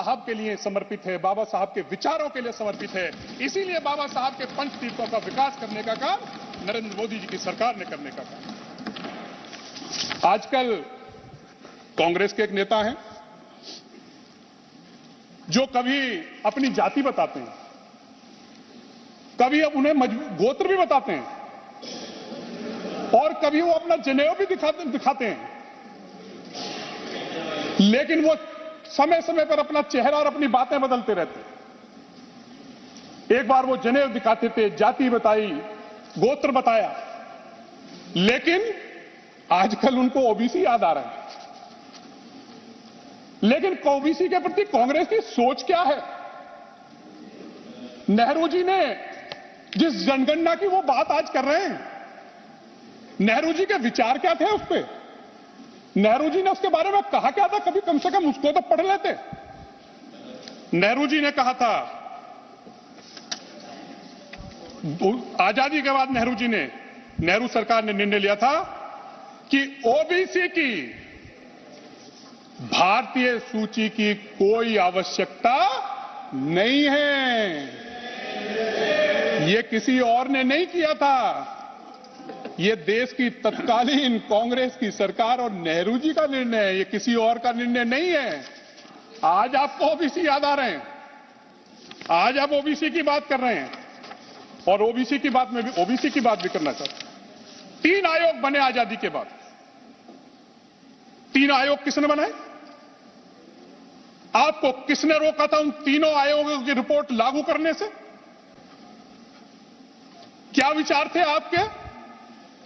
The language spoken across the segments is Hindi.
साहब के लिए समर्पित है, बाबा साहब के विचारों के लिए समर्पित है। इसीलिए बाबा साहब के पंच तीर्थों का विकास करने का काम नरेंद्र मोदी जी की सरकार ने करने का काम। आजकल कांग्रेस के एक नेता हैं जो कभी अपनी जाति बताते हैं, कभी उन्हें गोत्र भी बताते हैं और कभी वो अपना जनेऊ भी दिखाते हैं, लेकिन वो समय समय पर अपना चेहरा और अपनी बातें बदलते रहते। एक बार वो जनेऊ दिखाते थे, जाति बताई, गोत्र बताया, लेकिन आजकल उनको ओबीसी याद आ रहा है। लेकिन ओबीसी के प्रति कांग्रेस की सोच क्या है? नेहरू जी ने जिस जनगणना की वो बात आज कर रहे हैं, नेहरू जी के विचार क्या थे उस पे? नेहरू जी ने उसके बारे में कहा क्या था? कभी कम से कम उसको तो पढ़ लेते। नेहरू जी ने कहा था, आजादी के बाद नेहरू सरकार ने निर्णय लिया था कि ओबीसी की भारतीय सूची की कोई आवश्यकता नहीं है। यह किसी और ने नहीं किया था, यह देश की तत्कालीन कांग्रेस की सरकार और नेहरू जी का निर्णय है, यह किसी और का निर्णय नहीं है। आज आपको ओबीसी याद आ रहे हैं, आज आप ओबीसी की बात कर रहे हैं और ओबीसी की बात भी करना चाहता हूं। 3 आयोग बने आजादी के बाद। 3 आयोग किसने बनाए? आपको किसने रोका था उन तीनों आयोगों की रिपोर्ट लागू करने से? क्या विचार थे आपके?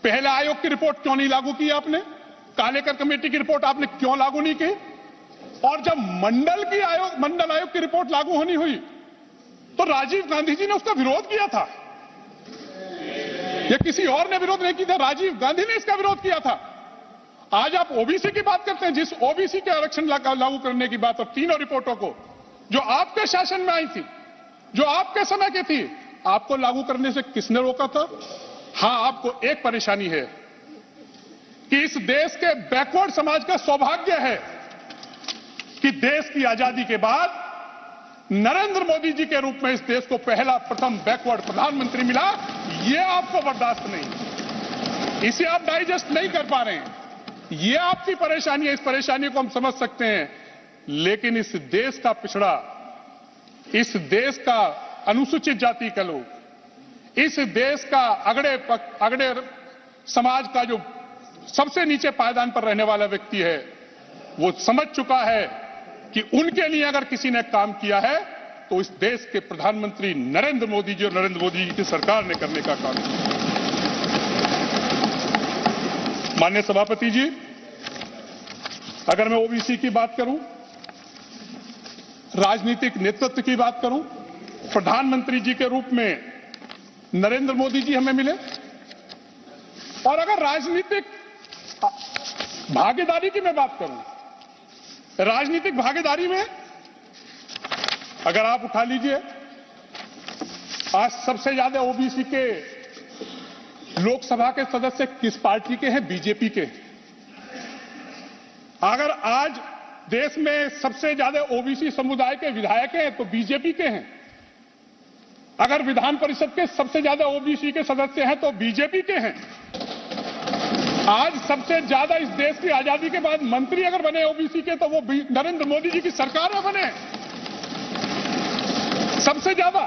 पहले आयोग की रिपोर्ट क्यों नहीं लागू की आपने? कालेकर कमेटी की रिपोर्ट आपने क्यों लागू नहीं की? और जब मंडल आयोग की रिपोर्ट लागू होनी हुई तो राजीव गांधी जी ने उसका विरोध किया था। यह किसी और ने विरोध नहीं किया था, राजीव गांधी ने इसका विरोध किया था। आज आप ओबीसी की बात करते हैं, जिस ओबीसी के आरक्षण लागू करने की बात और तीनों रिपोर्टों को जो आपके शासन में आई थी, जो आपके समय की थी, आपको लागू करने से किसने रोका था? हां, आपको एक परेशानी है कि इस देश के बैकवर्ड समाज का सौभाग्य है कि देश की आजादी के बाद नरेंद्र मोदी जी के रूप में इस देश को प्रथम बैकवर्ड प्रधानमंत्री मिला। यह आपको बर्दाश्त नहीं, इसे आप डाइजेस्ट नहीं कर पा रहे हैं। यह आपकी परेशानी है, इस परेशानी को हम समझ सकते हैं, लेकिन इस देश का पिछड़ा, इस देश का अनुसूचित जाति का लोग, इस देश का अगड़े समाज का जो सबसे नीचे पायदान पर रहने वाला व्यक्ति है, वो समझ चुका है कि उनके लिए अगर किसी ने काम किया है तो इस देश के प्रधानमंत्री नरेंद्र मोदी जी और नरेंद्र मोदी जी की सरकार ने करने का काम किया। माननीय सभापति जी, अगर मैं ओबीसी की बात करूं, राजनीतिक नेतृत्व की बात करूं, प्रधानमंत्री जी के रूप में नरेंद्र मोदी जी हमें मिले, और अगर राजनीतिक भागीदारी की मैं बात करूं, राजनीतिक भागीदारी में अगर आप उठा लीजिए, आज सबसे ज्यादा ओबीसी के लोकसभा के सदस्य किस पार्टी के हैं? बीजेपी के। अगर आज देश में सबसे ज्यादा ओबीसी समुदाय के विधायक हैं तो बीजेपी के हैं। अगर विधान परिषद के सबसे ज्यादा ओबीसी के सदस्य हैं तो बीजेपी के हैं। आज सबसे ज्यादा इस देश की आजादी के बाद मंत्री अगर बने ओबीसी के तो वो नरेंद्र मोदी जी की सरकार में बने। सबसे ज्यादा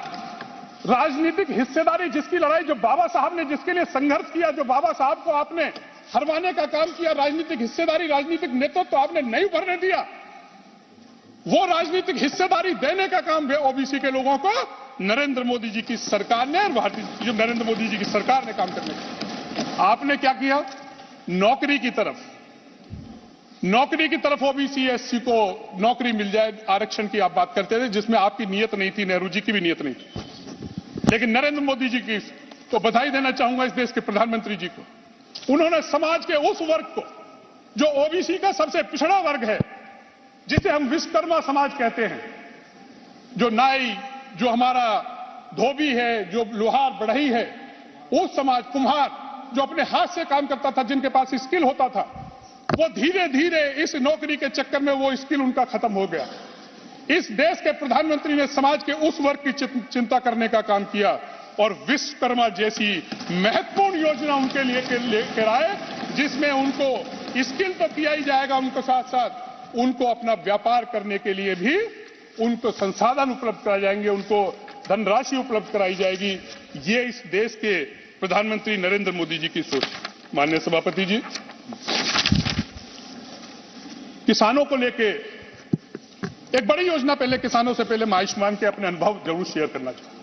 राजनीतिक हिस्सेदारी, जिसकी लड़ाई, जो बाबा साहब ने जिसके लिए संघर्ष किया, जो बाबा साहब को आपने हरवाने का काम किया, राजनीतिक हिस्सेदारी, राजनीतिक नेतृत्व तो आपने नहीं उभरने दिया, वो राजनीतिक हिस्सेदारी देने का काम ओबीसी के लोगों को नरेंद्र मोदी जी की सरकार ने और नरेंद्र मोदी जी की सरकार ने काम करने का। आपने क्या किया? नौकरी की तरफ ओबीसी एससी को नौकरी मिल जाए, आरक्षण की आप बात करते थे, जिसमें आपकी नीयत नहीं थी, नेहरू जी की भी नीयत नहीं थी। लेकिन नरेंद्र मोदी जी की तो बधाई देना चाहूंगा इस देश के प्रधानमंत्री जी को। उन्होंने समाज के उस वर्ग को, जो ओबीसी का सबसे पिछड़ा वर्ग है, जिसे हम विश्वकर्मा समाज कहते हैं, जो नाई, जो हमारा धोबी है, जो लोहार बढ़ई है, उस समाज, कुम्हार, जो अपने हाथ से काम करता था, जिनके पास स्किल होता था, वो धीरे धीरे इस नौकरी के चक्कर में वो स्किल उनका खत्म हो गया। इस देश के प्रधानमंत्री ने समाज के उस वर्ग की चिंता करने का काम किया और विश्वकर्मा जैसी महत्वपूर्ण योजना उनके लिए लेकर आए, जिसमें उनको स्किल तो किया ही जाएगा, उनको साथ साथ उनको अपना व्यापार करने के लिए भी उनको संसाधन उपलब्ध कराए जाएंगे, उनको धनराशि उपलब्ध कराई जाएगी। ये इस देश के प्रधानमंत्री नरेंद्र मोदी जी की सोच। माननीय सभापति जी, किसानों को लेके एक बड़ी योजना पहले किसानों से पहले मैं आयुष्मान के अपने अनुभव जरूर शेयर करना चाहूंगा।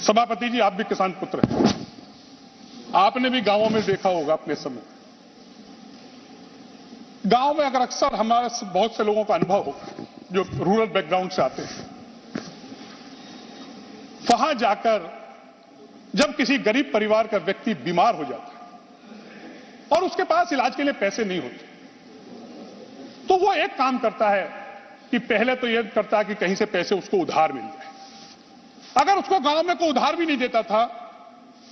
सभापति जी, आप भी किसान पुत्र हैं, आपने भी गांवों में देखा होगा अपने समय। गांव में अगर अक्सर हमारे बहुत से लोगों का अनुभव हो जो रूरल बैकग्राउंड से आते हैं, वहां जाकर जब किसी गरीब परिवार का व्यक्ति बीमार हो जाता है और उसके पास इलाज के लिए पैसे नहीं होते, तो वो एक काम करता है कि पहले तो यह करता है कि कहीं से पैसे उसको उधार मिल जाए। अगर उसको गांव में कोई उधार भी नहीं देता था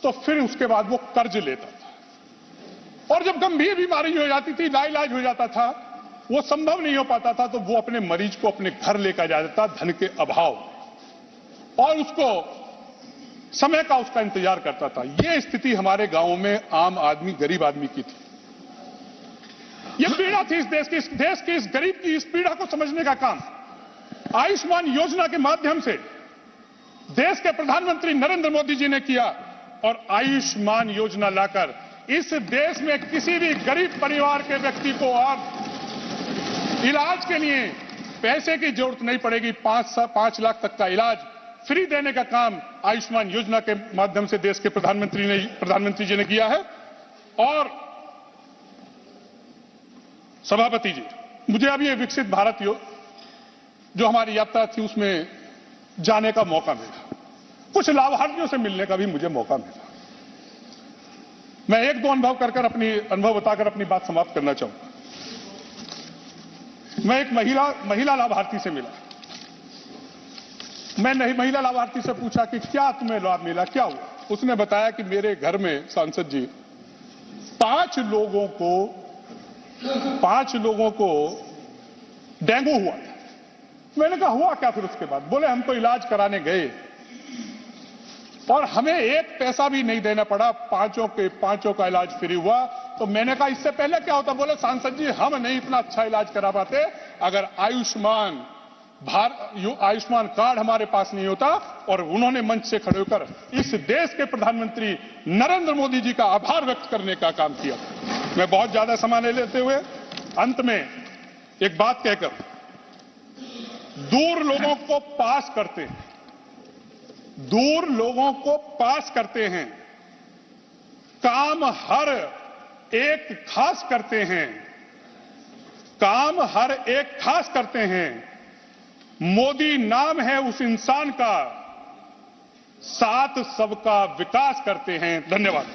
तो फिर उसके बाद वो कर्ज लेता था, और जब गंभीर बीमारी हो जाती थी, लाइलाज हो जाता था, वो संभव नहीं हो पाता था, तो वो अपने मरीज को अपने घर लेकर जाता था धन के अभाव, और उसको समय का उसका इंतजार करता था। ये स्थिति हमारे गांवों में आम आदमी, गरीब आदमी की थी। ये पीड़ा थी इस देश की इस गरीब की इस पीड़ा को समझने का काम आयुष्मान योजना के माध्यम से देश के प्रधानमंत्री नरेंद्र मोदी जी ने किया, और आयुष्मान योजना लाकर इस देश में किसी भी गरीब परिवार के व्यक्ति को और इलाज के लिए पैसे की जरूरत नहीं पड़ेगी। 5 लाख तक का इलाज फ्री देने का काम आयुष्मान योजना के माध्यम से देश के प्रधानमंत्री जी ने किया है। और सभापति जी, मुझे अब ये विकसित भारत जो हमारी यात्रा थी उसमें जाने का मौका मिला, कुछ लाभार्थियों से मिलने का भी मुझे मौका मिला। मैं एक दो अनुभव बताकर अपनी बात समाप्त करना चाहूंगा। मैं एक महिला लाभार्थी से मिला। मैंने महिला लाभार्थी से पूछा कि क्या तुम्हें लाभ मिला, क्या हुआ? उसने बताया कि मेरे घर में सांसद जी 5 लोगों को डेंगू हुआ था। मैंने कहा हुआ क्या फिर उसके बाद? बोले हम तो इलाज कराने गए और हमें एक पैसा भी नहीं देना पड़ा, 5 का इलाज फ्री हुआ। तो मैंने कहा इससे पहले क्या होता? बोले सांसद जी हम नहीं इतना अच्छा इलाज करा पाते अगर आयुष्मान कार्ड हमारे पास नहीं होता। और उन्होंने मंच से खड़े होकर इस देश के प्रधानमंत्री नरेंद्र मोदी जी का आभार व्यक्त करने का काम किया। मैं बहुत ज्यादा समय नहीं लेते हुए अंत में एक बात कहकर, दूर लोगों को पास करते हैं, काम हर एक खास करते हैं, मोदी नाम है उस इंसान का, साथ सबका विकास करते हैं। धन्यवाद।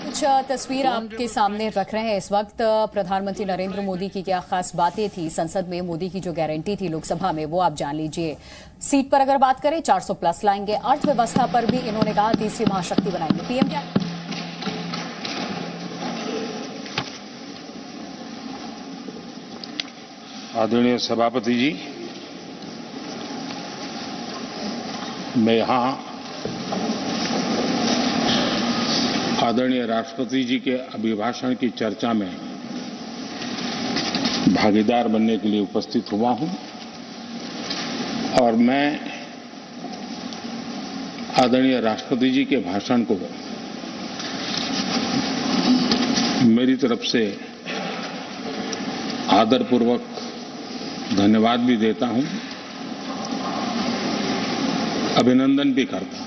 कुछ तस्वीर आपके सामने रख रहे हैं इस वक्त। प्रधानमंत्री नरेंद्र मोदी की क्या खास बातें थी संसद में, मोदी की जो गारंटी थी लोकसभा में, वो आप जान लीजिए। सीट पर अगर बात करें 400+ लाएंगे, अर्थव्यवस्था पर भी इन्होंने कहा तीसरी महाशक्ति बनाएंगे। पीएम क्या? आदरणीय सभापति जी, मैं यहां आदरणीय राष्ट्रपति जी के अभिभाषण की चर्चा में भागीदार बनने के लिए उपस्थित हुआ हूं और मैं आदरणीय राष्ट्रपति जी के भाषण को मेरी तरफ से आदरपूर्वक धन्यवाद भी देता हूं, अभिनंदन भी करता हूं।